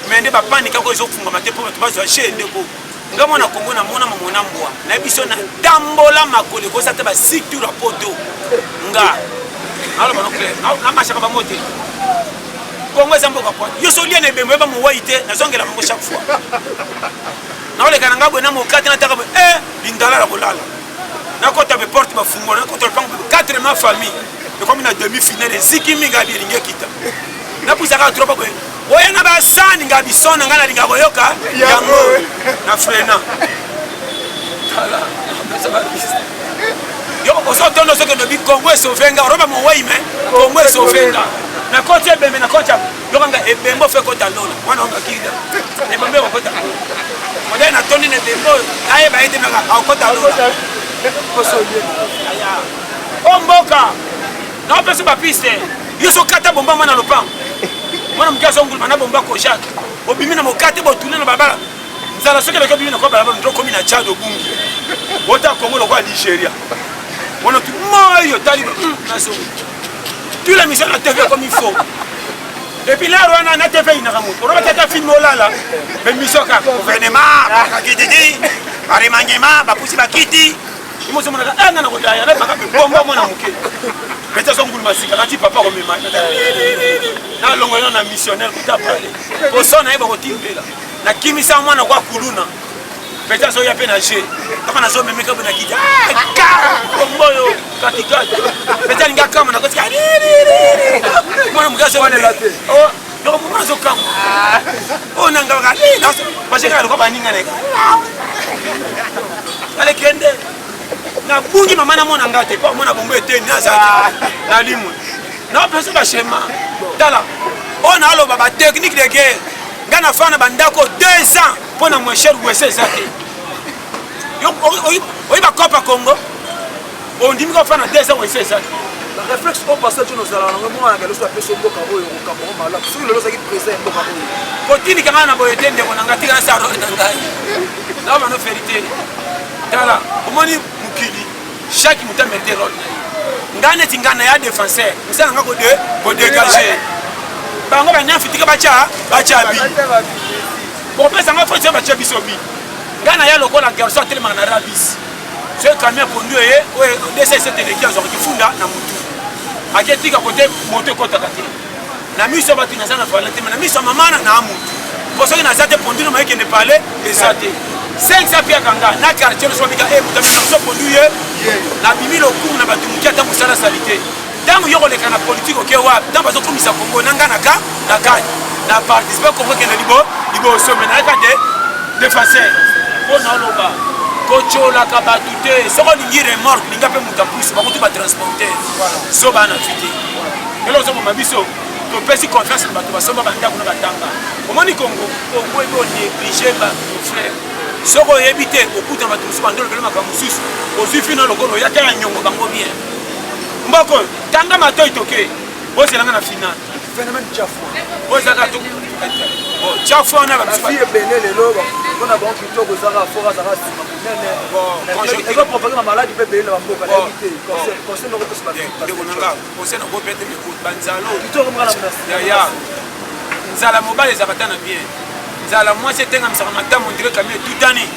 S1: mais ndeba panika ko zo funga mate pour ba zo chez ndeko ngamo na Congo na mona mona mbwa na biso na tambola makole ko sa te ba situ rapoto nga alors bon clair na machaka ba moté Congo est mboka kwa yo so liene bembe ba mo waite na zongela mo chaque fois na ole kana ngabwe na mo kati na taka lindala la kolala na kota be porte ba fungo na kota pa 4 ma famille et comme na demi-finale ziki minga bi linge kita na pusaka trop ba ko oya na ba sani ngabi sona ngana linga koyoka yango na frena tala ça va yo oso tono so que no bi Congo est sauvenga roba mo wai mais Congo est sauvenga na kote bembe na kote yo kanga ebembo fe kota lola wana nga kida e bembe ko kota modai na toni ne bembo aye ba ite na kota lola ko so ye aya omboka na pesa ba piste yo so kata bomba mana lopango mwana mkiaso ngulu mana bomba ko Jacques obimi na mokate bo tuna na babala nzala soke le kabimi na ko babala ndo komi na Tchad obungi bota Congo lo kwa Nigeria on a tout moyo taliba na so tu la mission à TV comme il faut et puis là on a TV ina kamu on va tata film olala mais mission ka gouvernement ka kididi arimanyema ba pusi ba kiti imo so mona anga na kodaya na ba bomba mona muke beta so ngulu masika kati papa ko mema na longo na missionnaire kuta pale ko sona iba ko timbela na kimisa mwana kwa kuluna Peut-être que tu as nager. Quand on a zoomé, mais comme on a dit, Komboyo, Katikati. Peut-être que tu as comme on a dit, moi, je me suis dit, oh, je me suis dit, oh, non, parce que je suis allez, Kende. Na bungi mama na mona ngate pa mona bombe te naza na limu na peso ba schéma dala on a lo baba technique de guerre ngana fana bandako 200 pour na moins cher wese zate yo oyi ba kopa Congo on dit ko fana 200 wese zate
S2: la réflexe au passage nous allons vraiment à galoso peso mboka oyo ko kambo mala sur le losa qui présent mboka oyo
S1: kotini kanga na boyete ndeko na ngati kana sa ro ndangai na ba no vérité dala omoni chaque mutant mérite rôle ngane tingana ya défenseur musana ngako de ko dégager bango ba nyafi tika bacha bi bon pesa nga faut bacha bisobi ngana ya lokola garçon tellement na rabis ce camion pondu e DC cette équipe zo ki funda na mutu aketika côté moto kota kati na miso batu na sana valente na miso mamana na amu pour ça que na zate pondu no maike ne parler et zate 500 pia kanga na quartier so bika e mutamina so pondu ye na bimi lo kumu na batu mukia ta musala salite tangu yoko leka na politique oke wa tant bazo komisa Congo nanga naka na kani na participer Congo ke na libo so mena ka de défenseur ko na loba ko chola ka batute so ko lingi remorque linga pe mutapusi ba kutu ba transporter so ba na fiti elo so mabiso to pesi confiance na batu ba so ba banda kuna batanga omoni Congo ebo négliger ba frère soko yebite okuta bato musu bandolo bele makambo mususu ozifi na lokolo ya kala nyongo bango bien mboko tanga matoi toke ozelanga na final
S2: phénomène chafou
S1: ozaka to chafou na ba
S2: fille benele loba kona bon kitoko zaka fora zaka sima nene bon je vais propager ma maladie pe benele ba mboka na éviter conseil no ko se ba
S1: de konanga conseil no ko pete me ko banzalo
S2: kitoko mwana mna
S1: ya nzala mobile zakata na bien zala moi c'est un amsaka matamo ndire kamie tout année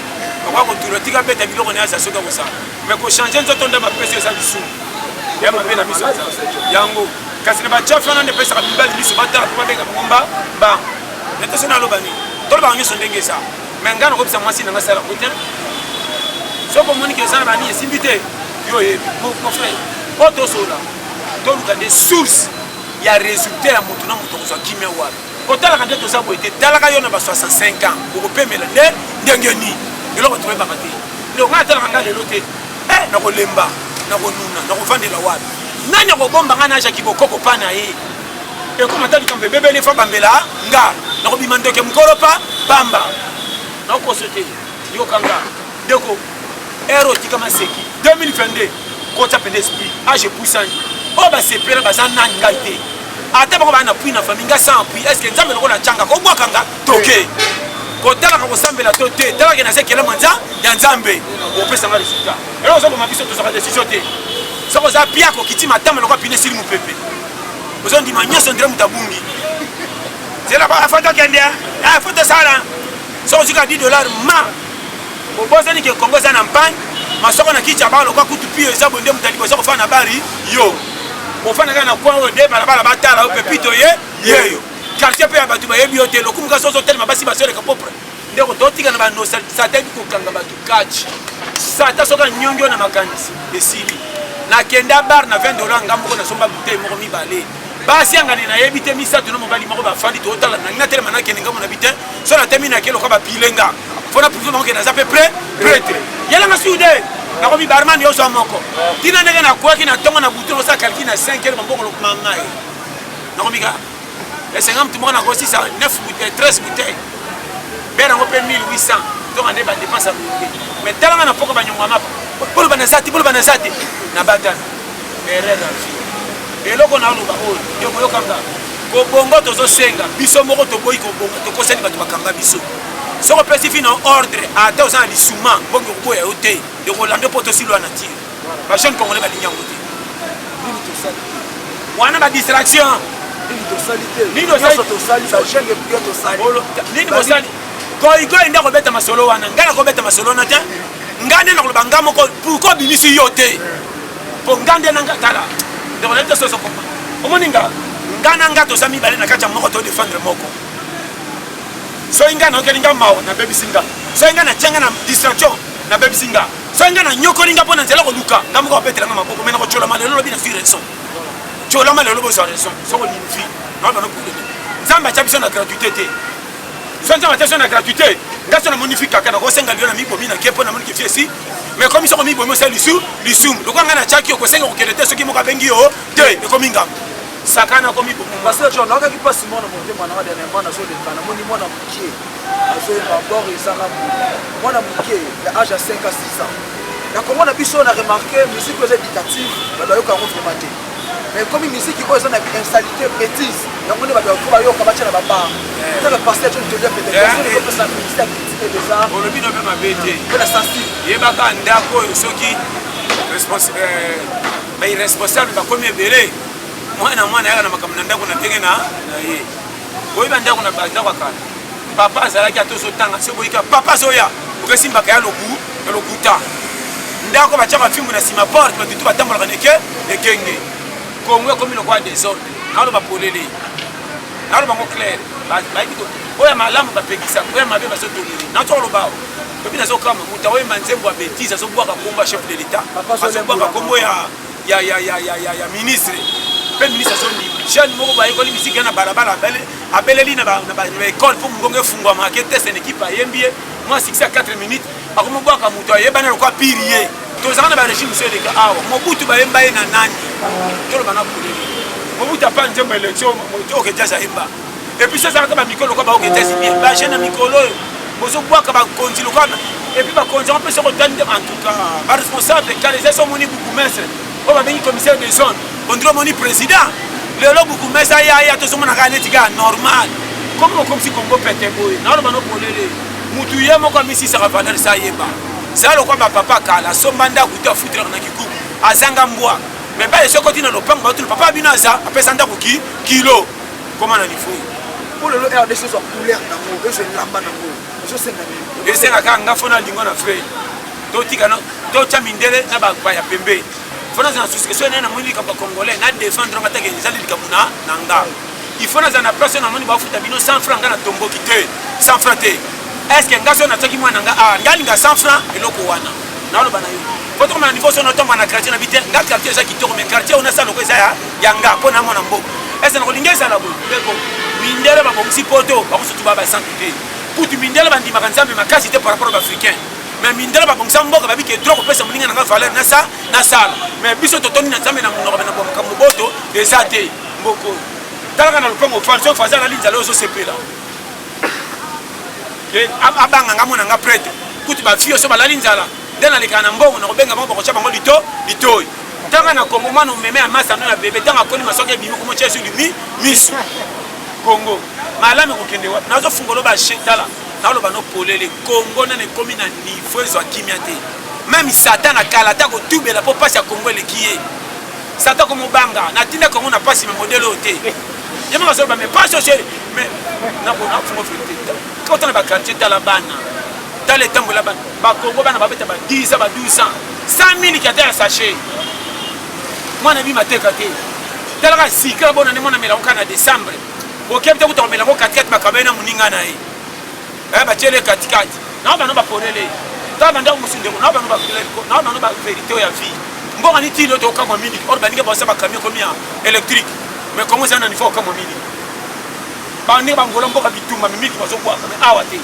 S1: kwa kotulo tika beta biloko na asa soka kosa mais ko changer nzoto nda ba pese sa bisu ya mabena miso yango kasi na ba chafu na ndepesa ka mbali miso bata kwa benga ngomba ba neto sona lobani tolo ba nyoso ndenge sa mais ngana ko bisa mwasi na ngasala ko tena soko moni ke sana bani simbite yo ye mon frère auto sola to luka des sources ya résultat ya moto na moto ko sa kimia wa kotala kande to sa boite talaka yo na ba 65 ans ko pemela ndenge ni eloko to ba kati ndo ngata nganga lelo te na ko lemba na ko nuna na ko vandela wapi nani ko bomba ngana aja kiboko ko pana ye e ko matali kambe bebe le fa bambela nga na ko bimandoke mkoropa bamba na ko sote yo kanga deko ero tika maseki 2022 ko tapende esprit age puissant o ba sepela ba sana ngate ata bako bana puis na famille nga sans puis est-ce que nzambe lokola changa ko bwakanga toke ko tala ko sambela to te tala ke na sekela manza ya nzambe o pesa nga resultat elo so ko mabiso to sa décision te so ko za pia ko kitima tama lokwa pine sili mupepe ozo ndi manyoso ndire mutabungi zela ba afata kende ah foto sala so zika $10 ma o boza ni ke Congo za na mpani masoko na kicha ba lokwa kutu pio za bonde mutalibo so ko fana bari yo ofana kana kwa de balabala batala o pepito yeyo quartier pe abatu ba yebi hotel okumuka soso hotel mabasi basore ka popre ndeko totika na bano satellite ko kanga batu kachi sata soka nyongo na makanisi esili na kenda bar na $20 ngambo na somba bouteille moko mibale basi angani na yebi te misatu no mobali moko ba fali to tala na ngate mana kende ngambo na bite so na temina kelo ka ba pilenga fona pouvoir manquer na za peu près prêtre yela ngasude na ko mi barman yo so moko tina ndenge na kwa kina tongo na bouton sa kalki na 5 heures mboko lo mangai na ko mika les 50 tout na ko 6 9 bouteilles 13 bouteilles bera ngo pe 1800 to ande ba dépense mais talanga na poko ba nyonga mapa bolo banazati na bata erreur la vie eloko na luba o yo ko yokanga ko bongo to zo senga biso moko to boyi ko bongo to ko seli ba to bakanga biso soko pesifi na ordre ata oza na lisuma bongo koya yo te de kolanda poto silwa na tir ba jeune congolais ba linyango te
S2: nini to sali
S1: wana ba distraction
S2: nini to sali te
S1: nini to
S2: sali sa jeune bien to sali
S1: nini ko sali ko inda ko beta masolo wana ngana ko beta masolo na te ngande na ko banga moko pour ko bimisi yo te po ngande na ngatala de ko leta soso ko o moninga ngana ngato sami bale na kacha moko to défendre moko so inga na okelinga mawa na baby singa so inga na tchenga na distraction na baby singa so inga na nyokolinga pona nzela ko luka ngam ko petela ngama boko mena ko chola malelo lobi na fi raison chola malelo bo so raison so ko ni fi na ba no ko nzamba chabiso na gratuité te so nzamba chabiso na gratuité ngaso na monifique kana ko senga liona mi bomi na kepo na monique fiesi mais comme ils sont mi bomi ça lisum donc nga na chaki ko senga ko kelete so ki mo ka bengi yo te ko minga sakana komi bomi
S2: parce que John naka ki passe mon monter mana dernièrement na so de kana moni mona mukie azo rapport ezanga mona mukie ya âge à 5 à 6 ans na comment na biso na remarqué musique éducative ba yo ka on vraiment mais comme musique qui est une instabilité bêtise donc on va trouver yo kabacha na baba ça le pasteur tu te dis peut-être que ça ministère critiquer des arts
S1: on le bino même abete
S2: la sensible
S1: yebaka ndako soki responsable mais irresponsable ba comme ebele mwana yaka na makambo ndako na tenge na ye oyeba ndako na banda kwa kana papa azalaki atoso tanga se boyika papa zoya okesimba ka ya lokuta ndako bachaka fimu na sima porte batutu batambola kaneke ekenge Congo comme le roi des ordres. Nalo ba polele. Nalo ba mo clair. Ba diko. Oya malamu ba pekisa. Oya mabe ba so tolele. Na to lo ba. Ko bina so kama muta oya manzembo ba bêtise so bwa ka komba chef de l'état. So bwa ka kombo ya ministre. Pe ministre so ni. Jeune moko ba école musique na balabala abele li na ba école pour ngonge fungwa ma ke test en équipe ayembie. Moi 6 à 4 minutes. Akomo bwa ka muta yebana ko pirier. Tozana ba régime monsieur de awa mobutu ba yemba na nani tolo bana polele mobutu pa nzemba élection moto ke jaza yemba et puis ça ka ba mikolo ko ba o ke tesi bien ba jeune mikolo bozo bwa ka ba konzi lo kana et puis ba konzi on peut se retendre en tout cas ba responsable quand les sont moni bourgmestre o ba beni commissaire de zone on doit moni président le lo bourgmestre ya to somo na ka netika normal comme si Congo pete boy na lo bana polele mutu yemo ko misi sa valeur sa yemba ça le quoi papa kala sombanda kuta futra na kikuku azanga mbwa mais ba eso koti na lopango ba tout papa bino aza apesa ndako kilo comment na niveau
S2: pour le RDC soit couleur na mo et je lamba na mo je sais na
S1: et c'est nga nga fona lingo na frère to tika no to chamindele na ba ya pembe fona za souci so na moni ka congolais na défendre ngata ke nzali likamuna na nga il faut na za na personne na moni ba futa bino 100 francs na tombo kite 100 francs te est-ce que ngaso na toki mwana nga ngali nga 100 francs eloko wana na lo bana yo faut que na niveau so no tomba na quartier na bité nga quartier za kitoko mais quartier ona sa loko za ya nga pona mona mboko est-ce que na kolingeza la bo beko mindele ba bomsi poto ba kusutu ba santé putu mindele ba ndima kanzambe makasi te par rapport aux africains mais mindele ba bomsa mboka ba biki trop pesa muninga na valeur na sala mais biso totoni na nzambe na munoko na bomka moboto ezate mboko talaka na lupango falso faza na linza lo so sepela abanga ngamona nga prêtre kuti ba fio so balali nzala ndena lekana mbongo na kobenga mbongo ko chapa ngo litoi tanga na Congo mano meme amasa no na bebe tanga koni masoke bimu ko chesu limi misu Congo malami ko kende wa nazo fungolo ba shetala na lo bano polele Congo na ne komi na niveau zo kimiate même satan na kalata ko tubela po pasi ya Congo le kiye satan ko mobanga na tinda Congo na pasi me modèle ote yema so ba me pas chercher mais na ko na fumo frite quand on a quartier dans la banane dans les temps là ba Congo bana ba beta ba 10 ba 12 ans 100 000 qui a été sachet moi na bi mateka te talaka sika bona ne mona mela ko na décembre bo kemte ko to mela ko 4 ba kabena muninga na yi ba tele katikati na ba no ba ponele ta ba ndako musinde ko na ba no ba ko na ba no ba vérité ya vie mbonga ni tilo to kama mini or ba ninga ba sa ba camion comme ya électrique mais comment ça na niveau comme mini bani bangolo mboka bitumba mimiki bazokwa kama awate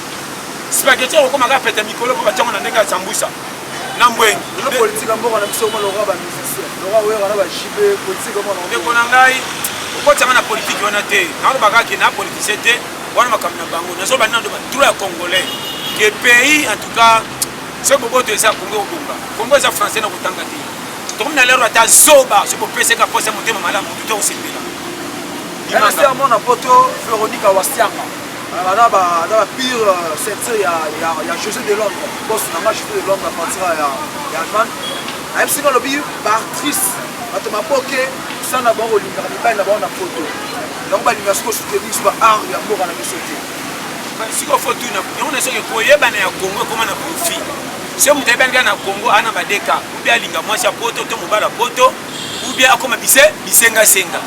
S1: spaghetti ko maka peta mikolo ko batango na ndenga sambusa na mbwengi
S2: le politique mboka na biso mo lo ba musicien lo wa we na ba jibe politique mo na
S1: ko na ngai ko tsama na politique wana te na lo baka ki na politicien te wana makamna bango na so banando ba droit ya congolais que pays en tout cas c'est bobo de ça Congo za français na kutanga te to mna lero ata zoba so po pesa ka posa motema malamu to osepela
S2: Sincèrement, on a poto Véronique Awasianga. On a pire ceinture, il y a José de Londres. Parce que José de Londres à partir de Allemagne. Même si on a vu par actrice, on a poké, ça n'a pas de photo. Donc, on a soutenir sur l'art, il y a mort à la société.
S1: Si on photo, on a ce que pour y aller à Congo, comment on a profité. Si on est bien à Congo, on a des cas. Ou bien, il y a moi, poto, ou bien, comme on a dit, il y a Senga.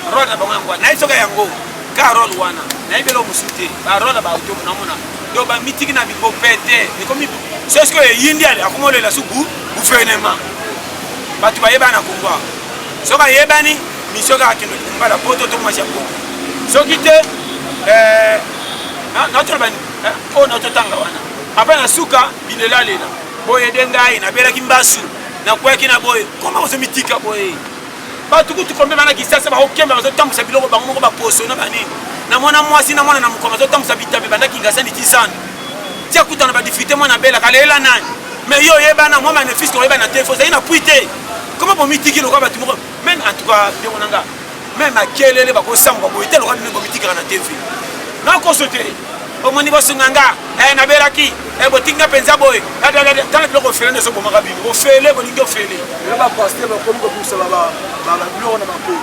S1: Rod na bango na isoka yango ka rod wana naibelo musute barola ba auto namona do ba mitiki na bibo pete e comme c'est ce que yindi ali akomolela suku gouvernement batu ba yeba na kongwa soka yebani misoka akindo mbala poto to mwasha ko soki te notre bani o notre tanga wana apa na suka bilela lela boye dengai na bela kimbasu na kweki na boye koma ozo mitika boye batu kutu kombe bana kisasa ba okemba bazo tambusa biloko bango moko ba poso na bani na mwana mwasi na mwana na mukoma bazo tambusa bitabe banda kingasa ni tisana tia kutana ba difficulté mwana bela kalela nani mais yo yebana moi bénéfice ko yebana te faut ça ina puité comment pour mitiki lo ba tu moko même en tout cas de monanga même akelele ba ko samba boye te lo ka bo mitiki na TV na consulter au moni bo sunganga na belaki botinga penza boy tala biloko fele ndeso bomaka bino bofele bolingi ofele
S2: ba pasteur ba komi ko busala ba biloko na makolo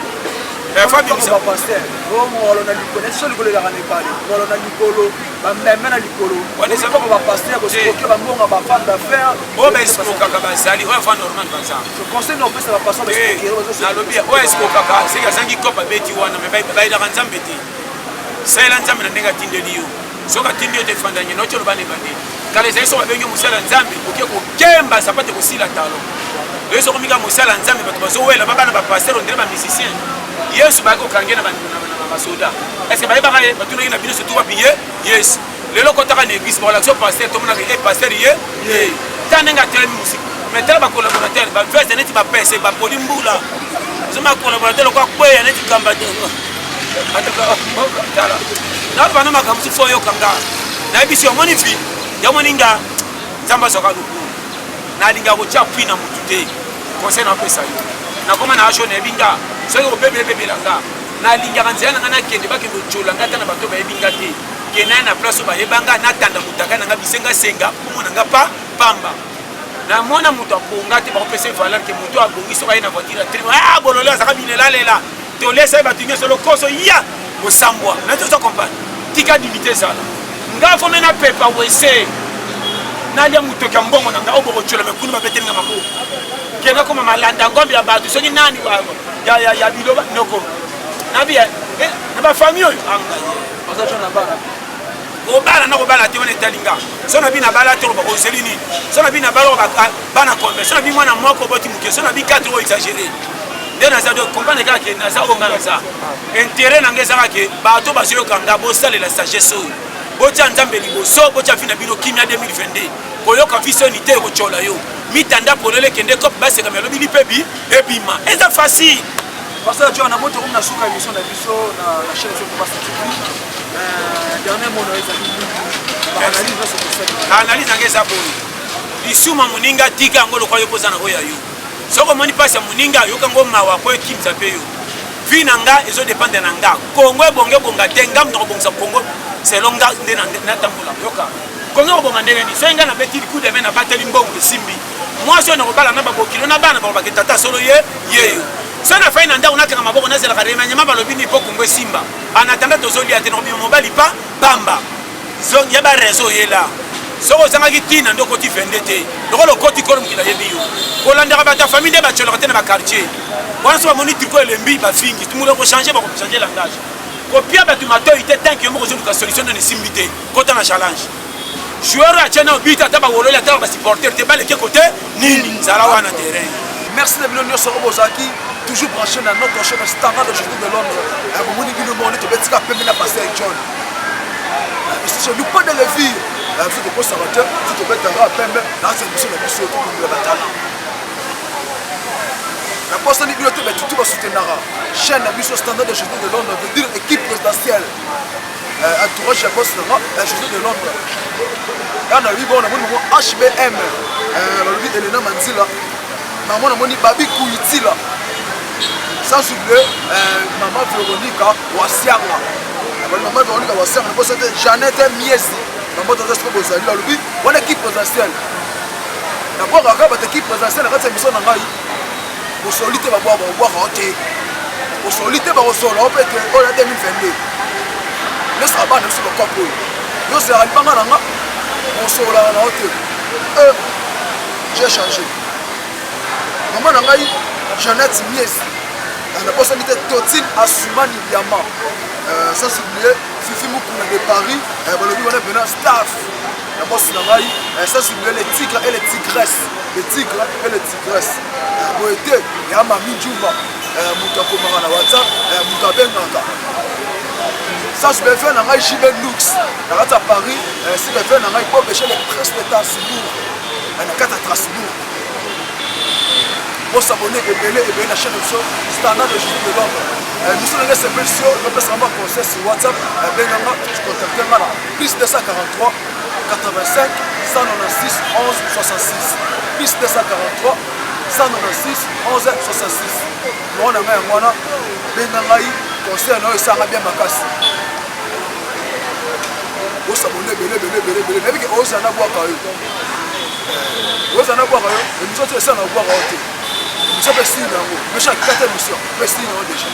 S1: Fabi
S2: bisa pasteur o ngolo na likolo so likolo la kanepali ngolo na likolo ba meme na likolo
S1: on est
S2: pas ba pasteur ko ko ba mbonga ba femme d'affaires
S1: o ba esiko kaka basali o fa normal banza
S2: je conseille non pesa ba pasteur ba
S1: esiko na lobi o esiko kaka c'est que sangi kopa beti wana me ba ila kanzambe te sai la nzambe na ndenga tindeli yo soka tindio te fandanye no cholo bane bane kale sai so ba benyo musala nzambe oke ko kemba sapate ko sila talo leso ko mika musala nzambe bato bazo wela baba na ba pasteur on dirait ba musicien Yesu bako kangena na basoda est-ce que ba yeba ba tuno ina bino surtout ba biye yes lelo ko taka na église ba l'action pasteur to mona ke pasteur ye tanenga tele musique mais tele ba collaborateur ba veste neti ba pese ba polimbula zuma collaborateur ko kwea neti kamba de ataka tala na ba na makamsu fo yo kanga na bisi yo moni fi ya moninga nzamba soka luku na linga ko cha pina mutute conseil na pesa yo na koma na asho na binga soki obebelanga na lingaka nzela nanga nakende bakende ocolanga ata na bato bayebinga te kena na place oyo bayebanga natanda mutaka nanga bisengasenga komona nga pamba na mona moto akonga te bakopesa valeur ke moto abongi soki aye na voiture atrima bololo azaka bilela lela tolesa ye bato nyonso lokoso ya kosambwa na tozo comprendre tika dignité ezala nga fome na pepa wese nalia motoki ya mbongo na nga oyo bokocola me kuna babetelinga maboko kena koma malanda ngombe ya bato soki nani ya biloba noko nabia na ba famille oyo
S2: bazacho na bana
S1: obala na kobala te wana etalinga so na bi na bala te ba kozeli nini so na bi na bala bana kombe so na bi mwana moko boti muke so na bi 4 oyo exagéré nde naza de comprendre kaka ke naza onga naza intérêt na ngeza kaka bato bazoyo kanga bosalela sagesse oyo botia nzambe liboso botia vi na bino kimia 2022 koyoka viso ni te kocola yo mitanda polele kende kope baseka melobi lipebi ebima eza facile
S2: parce que tu as un moto comme na suka émission na biso na chaîne sur Passe TV dernier mot na analyse na ce
S1: analyse ngeza boy lisuma muninga tika ngolo kwa yokoza na oya yo soko moni passe muninga yoka ngoma wa kwa kimza pe yo vi nanga ezo dépendre na nga kongo bonge bonga tenga mno bongsa kongo selon nga ndena na tambola yoka kongo bonga ndene ni senga na beti coup de main na bateli mbongo simbi moi so na kobala na babokilo na bana ba bakitata solo ye sana faina nda unataka maboko na zela karema nyama balobi ni poko ngwe simba anatanda tozoli ate no bi mobali pa bamba zo ya ba réseau yela soko zanga kitina ndoko ti vendete ndoko koti kolom kila yebi yo kolanda ba ta famille ba chola tena ba quartier wana so moni triko elembi ba fingi tumulo ko changer ba ko changer langage ko pia ba tu mato ite tanki yo mo ko zo solution na simbité kota na challenge joueur a tena obita ta ba wolola ta ba supporter te bale ke côté nini zala wana terrain.
S2: Merci de venir sur Robozaki, toujours branché dans notre chaîne standard de Journée de Londres. Vous voulez que nous monnions tout petit peu de passer avec John. Si je ne pas de levier, vous êtes conservateur, vous êtes un peu dans cette émission de l'émission de la talent. La poste de l'Union de tout va soutenir la chaîne de l'émission standard de Journée de Londres, veut dire équipe présidentielle. Entourage de poste de la Journée de Londres. Là, on a vu HBM, le Elena Manzila. Maman a moni babi Kouyitila sans oublier maman Véronica Wasianga maman Véronica Wasianga c'était Jeannette Miesi maman de ce que vous avez là on équipe présidentielle d'abord à votre équipe présidentielle à cette mission nangai au solité va boire hoté au solité va au sol on peut que on a 2022 le sabbat ne sur le corps yo c'est alibanga nanga au sol là na hoté j'ai changé maman nangai Jeannette Miesi na posa mite Totin Asumani Diamant sans oublier Fifi Mukuna de Paris balobi wana pena staff na posa na ngai sans oublier les tigres et les tigresses boete ya Mami Juma mutu akomaka na WhatsApp mutu abengaka ça je vais faire na ngai JB Lux na kati ya Paris si je vais faire na ngai Bob chez les princes de Strasbourg na kati ya Strasbourg pour s'abonner et la chaîne de standard de Jules de Londres. Nous sommes dans cette version, nous avons un conseil sur WhatsApp, je contacte plus 243 85 196 11 66. Plus 243 196 11 66. Nous avons un conseil, nous avons bien ma casse. Pour s'abonner, mais que vous en avez vous en avez et nous autres, ça n'a pas été. Je peux signer, mais chaque 4 émissions, je peux signer déjà.